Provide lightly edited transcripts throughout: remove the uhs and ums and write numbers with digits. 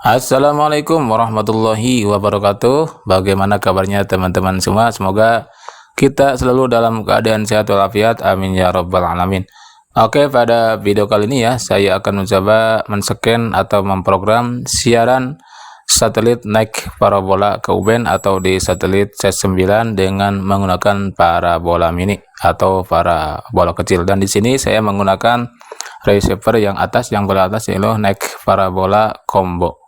Assalamualaikum warahmatullahi wabarakatuh. Bagaimana kabarnya teman-teman semua? Semoga kita selalu dalam keadaan sehat walafiat. Amin ya rabbal alamin. Oke, pada video kali ini ya, saya akan mencoba men-scan atau memprogram siaran satelit naik parabola ke U-band atau di satelit C9 dengan menggunakan parabola mini atau parabola kecil. Dan di sini saya menggunakan receiver yang atas, yang paling atas yaitu naik parabola combo.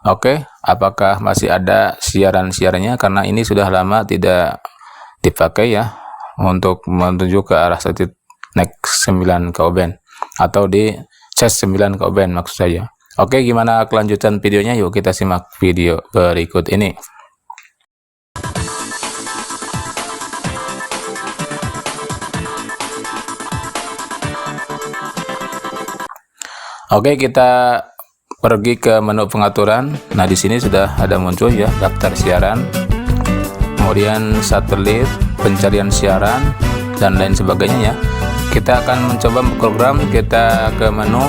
Oke, apakah masih ada siaran-siarannya? Karena ini sudah lama tidak dipakai ya, untuk menuju ke arah satelit NEC 9 ke U-band atau di CES 9 ke U-band maksud saya. Oke, gimana kelanjutan videonya? Yuk kita simak video berikut ini. Oke, kita pergi ke menu pengaturan. Nah, di sini sudah ada muncul ya daftar siaran, kemudian satelit, pencarian siaran, dan lain sebagainya ya. Kita akan mencoba program, kita ke menu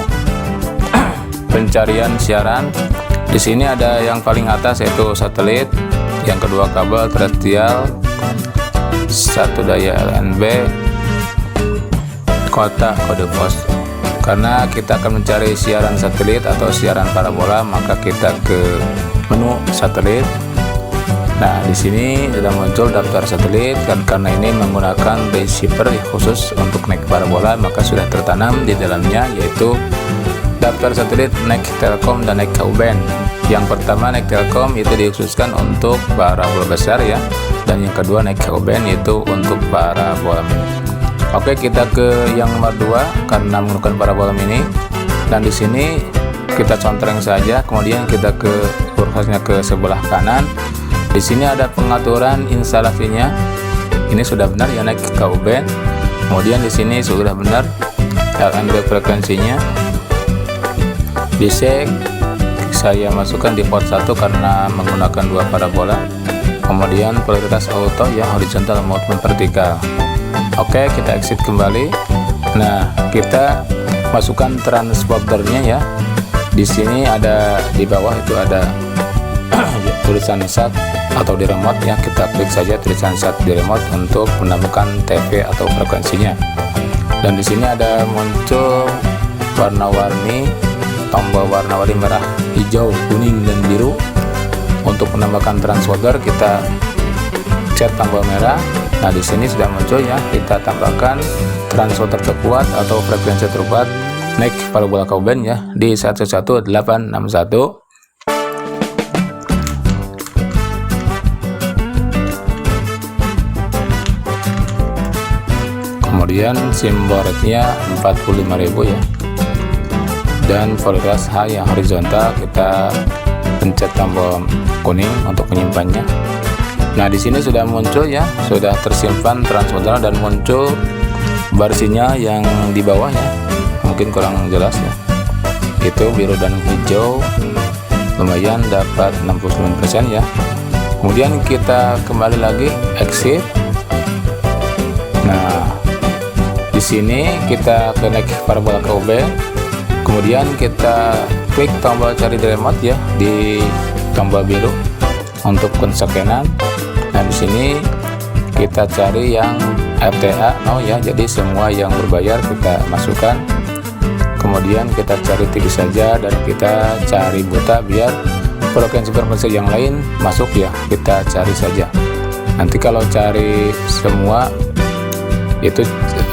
pencarian siaran. Di sini ada yang paling atas yaitu satelit, yang kedua kabel terestrial, satu daya LNB, kota, kode pos. Karena kita akan mencari siaran satelit atau siaran parabola, maka kita ke menu satelit. Nah, di sini sudah muncul daftar satelit, kan karena ini menggunakan receiver khusus untuk naik parabola, maka sudah tertanam di dalamnya yaitu daftar satelit naik Telkom dan naik U-band. Yang pertama naik Telkom itu dikhususkan untuk parabola besar ya, dan yang kedua naik U-band itu untuk parabola mini. Oke, kita ke yang nomor 2 karena menggunakan parabola mini, dan di sini kita contreng saja, kemudian kita ke kursornya ke sebelah kanan. Di sini ada pengaturan instalasinya. Ini sudah benar ya naik ke U-band. Kemudian di sini sudah benar LNB frekuensinya. Bisek saya masukkan di port 1 karena menggunakan 2 parabola. Kemudian prioritas auto ya, horizontal maupun vertikal. Oke, kita exit kembali. Nah, kita masukkan transpondernya ya. Di sini ada di bawah itu ada tulisan SAT atau di remote ya. Kita klik saja tulisan SAT di remote untuk menambahkan TV atau frekuensinya. Dan di sini ada muncul warna-warni, tombol warna-warni merah, hijau, kuning, dan biru. Untuk menambahkan transponder kita cek tombol merah. Nah, di sini sudah muncul ya, kita tambahkan transponder terkuat atau frekuensi terkuat naik parabola ke U-band ya di 11861. Kemudian simbol rate-nya 45.000 ya. Dan prioritas H yang horizontal, kita pencet tombol kuning untuk menyimpannya. Nah, di sini sudah muncul ya, sudah tersimpan transponder dan muncul bar sinyal yang di bawahnya. Mungkin kurang jelas ya. Itu biru dan hijau. Lumayan dapat 69% ya. Kemudian kita kembali lagi exit. Nah, di sini kita connect parabola ke U-band. Kemudian kita klik tombol cari di remote ya, di tombol biru untuk pensekenan. Nah, di sini kita cari yang FTA no ya, jadi semua yang berbayar kita masukkan. Kemudian kita cari TV saja dan kita cari buta biar frekuensi yang lain masuk ya, kita cari saja. Nanti kalau cari semua itu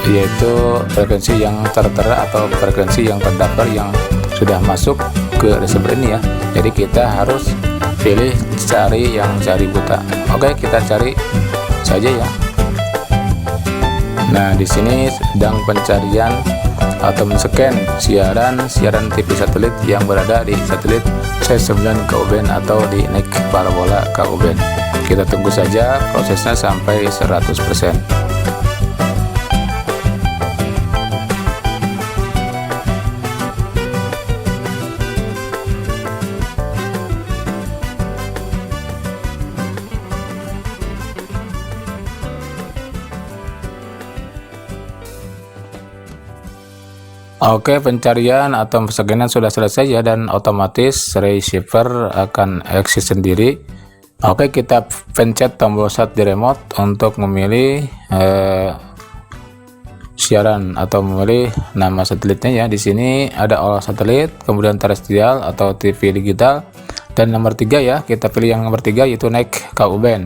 yaitu frekuensi yang tertera atau frekuensi yang terdaftar yang sudah masuk ke receiver ini ya. Jadi kita harus pilih cari yang cari buta. Oke, kita cari saja ya. Nah, di sini sedang pencarian atau men-scan siaran TV satelit yang berada di satelit C9 ke U-band atau di naik parabola ke U-band. Kita tunggu saja prosesnya sampai 100%. Oke, pencarian atau perscanan sudah selesai ya, dan otomatis receiver akan eksis sendiri. Oke, kita pencet tombol start di remote untuk memilih siaran atau memilih nama satelitnya ya. Di sini ada all satelit, kemudian terestrial atau TV digital, dan nomor 3 ya, kita pilih yang nomor 3 yaitu naik KU band.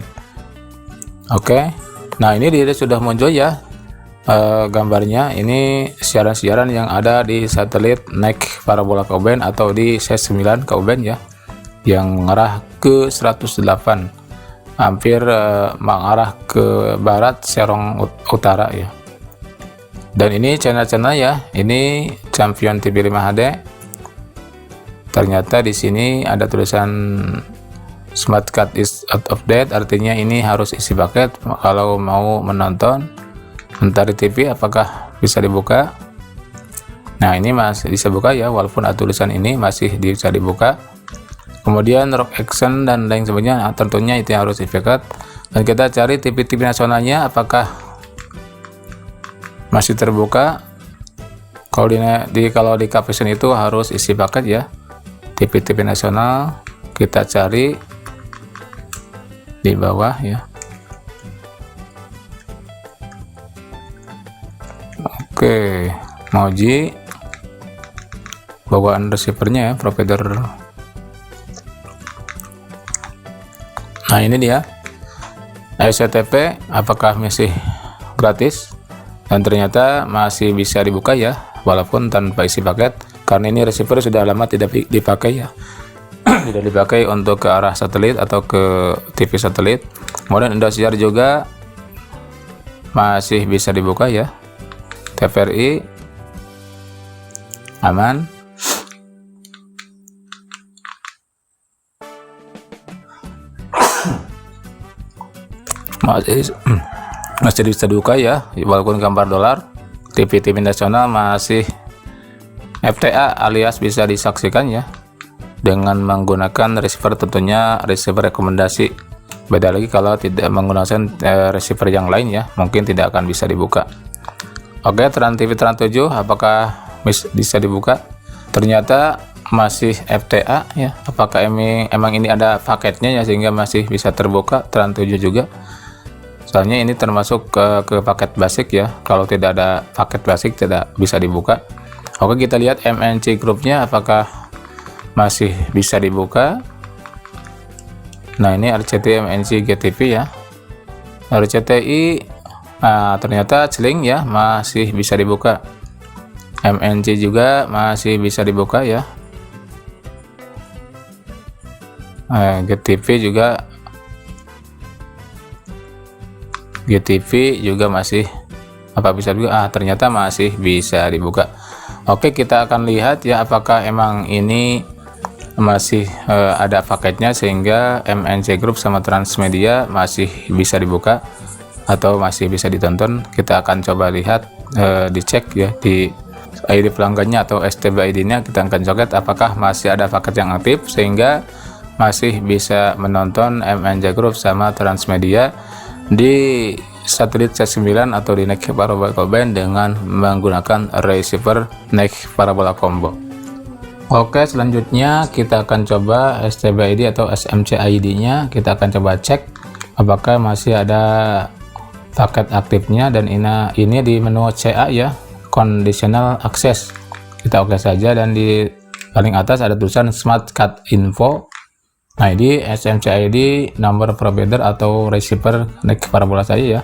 Oke, nah ini dia sudah muncul ya gambarnya. Ini siaran-siaran yang ada di satelit naik parabola KU band atau di C9 KU band ya, yang mengarah ke 108, hampir mengarah ke barat Serong Utara ya. Dan ini channel-channel ya, ini Champion TV 5 HD. Ternyata di sini ada tulisan Smart Card is out of date, artinya ini harus isi paket kalau mau menonton Mentari TV. Apakah bisa dibuka? Nah, ini masih bisa buka ya, walaupun ada tulisan ini masih bisa dibuka. Kemudian Rock Action dan lain sebagainya, nah, tentunya itu yang harus isi paket. Dan kita cari TV-TV nasionalnya apakah masih terbuka. Kalau di Capvision itu harus isi paket ya. TV-TV nasional kita cari di bawah ya. Oke, Moji bawaan receivernya ya, provider. Nah, ini dia SCTV, apakah masih gratis? Dan ternyata masih bisa dibuka ya, walaupun tanpa isi paket, karena ini receiver sudah lama tidak dipakai ya. Tidak dipakai untuk ke arah satelit atau ke TV satelit. Kemudian Indosiar juga masih bisa dibuka ya, TVRI aman. Masih bisa dibuka ya, walaupun gambar dolar. TV-TV nasional masih FTA alias bisa disaksikan ya, dengan menggunakan receiver, tentunya receiver rekomendasi. Beda lagi kalau tidak menggunakan receiver yang lain ya, mungkin tidak akan bisa dibuka. Oke, Trans TV Trans 7 apakah bisa dibuka? Ternyata masih FTA ya. Apakah emang ini ada paketnya ya sehingga masih bisa terbuka Trans 7 juga? Soalnya ini termasuk ke paket basic ya. Kalau tidak ada paket basic tidak bisa dibuka. Oke, kita lihat MNC grupnya apakah masih bisa dibuka. Nah, ini RCTI MNC GTV ya. RCTI ternyata Celing ya masih bisa dibuka. MNC juga masih bisa dibuka ya. GTV juga masih bisa juga, ternyata masih bisa dibuka. Oke, kita akan lihat ya apakah emang ini masih ada paketnya sehingga MNC Group sama Transmedia masih bisa dibuka atau masih bisa ditonton. Kita akan coba lihat, dicek ya di ID pelanggannya atau STB ID-nya. Kita akan coret apakah masih ada paket yang aktif sehingga masih bisa menonton MNC Group sama Transmedia di satelit C9 atau di naik parabola band dengan menggunakan receiver naik parabola combo. Oke, selanjutnya kita akan coba STB ID atau SMC ID-nya. Kita akan coba cek apakah masih ada paket aktifnya, dan ini di menu CA ya, conditional access. Kita oke saja, dan di paling atas ada tulisan Smart Card Info. Nah, ini SMC ID nomor provider atau receiver naik parabola saya ya.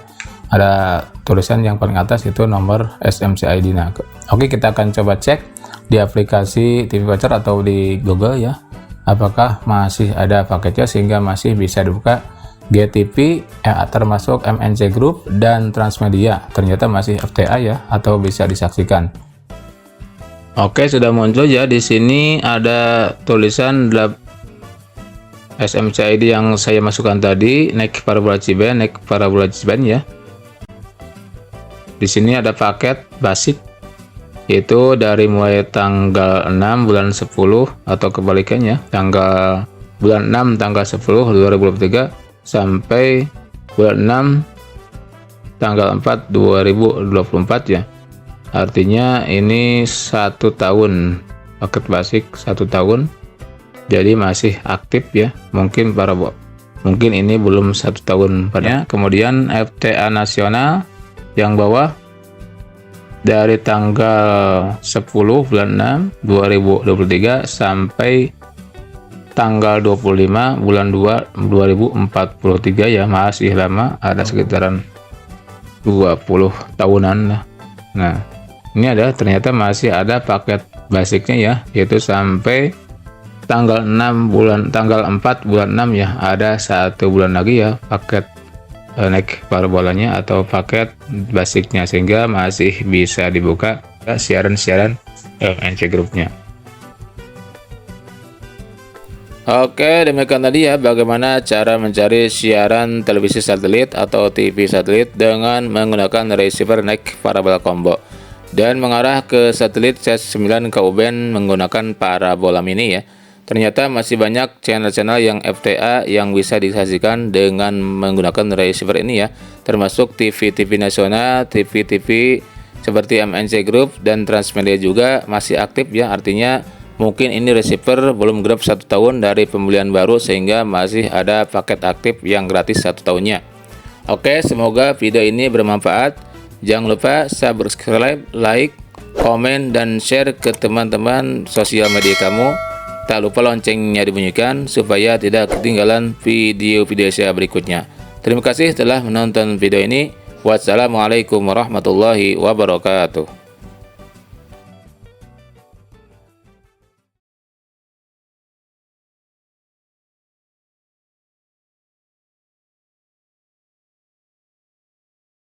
Ada tulisan yang paling atas itu nomor SMC ID. Nah, oke, kita akan coba cek di aplikasi TV Watcher atau di Google ya, apakah masih ada paketnya sehingga masih bisa dibuka. GTV termasuk MNC Group dan Transmedia ternyata masih FTA ya, atau bisa disaksikan. Oke, sudah muncul ya. Di sini ada tulisan SMC ID yang saya masukkan tadi, naik parabola C-band, naik parabola C-band ya. Di sini ada paket basic, itu dari mulai tanggal 6 bulan 10 atau kebalikannya, tanggal bulan 6 tanggal 10 2023 sampai bulan 6 tanggal 4 2024 ya. artinya ini 1 tahun, paket basic 1 tahun, jadi masih aktif ya. Mungkin ini belum 1 tahun pada. Kemudian FTA nasional yang bawah dari tanggal 10 bulan 6 2023 sampai tanggal 25 bulan 2 2043 ya, masih lama, ada sekitaran 20 tahunan lah. Nah, ini ada ternyata masih ada paket basicnya ya, yaitu sampai tanggal 4 bulan 6 ya, ada 1 bulan lagi ya paket naik parabolanya atau paket basicnya, sehingga masih bisa dibuka siaran-siaran MNC Groupnya. Oke, demikian tadi ya bagaimana cara mencari siaran televisi satelit atau TV satelit dengan menggunakan receiver naik parabola combo dan mengarah ke satelit C9 Ku-band menggunakan parabola mini ya. Ternyata masih banyak channel-channel yang FTA yang bisa disaksikan dengan menggunakan receiver ini ya, termasuk TV-TV nasional, TV-TV seperti MNC Group dan Transmedia juga masih aktif ya. Artinya mungkin ini receiver belum genap 1 tahun dari pembelian baru, sehingga masih ada paket aktif yang gratis 1 tahunnya. Oke, semoga video ini bermanfaat. Jangan lupa subscribe, like, komen, dan share ke teman-teman sosial media kamu. Tak lupa loncengnya dibunyikan supaya tidak ketinggalan video-video saya berikutnya. Terima kasih telah menonton video ini. Wassalamualaikum warahmatullahi wabarakatuh.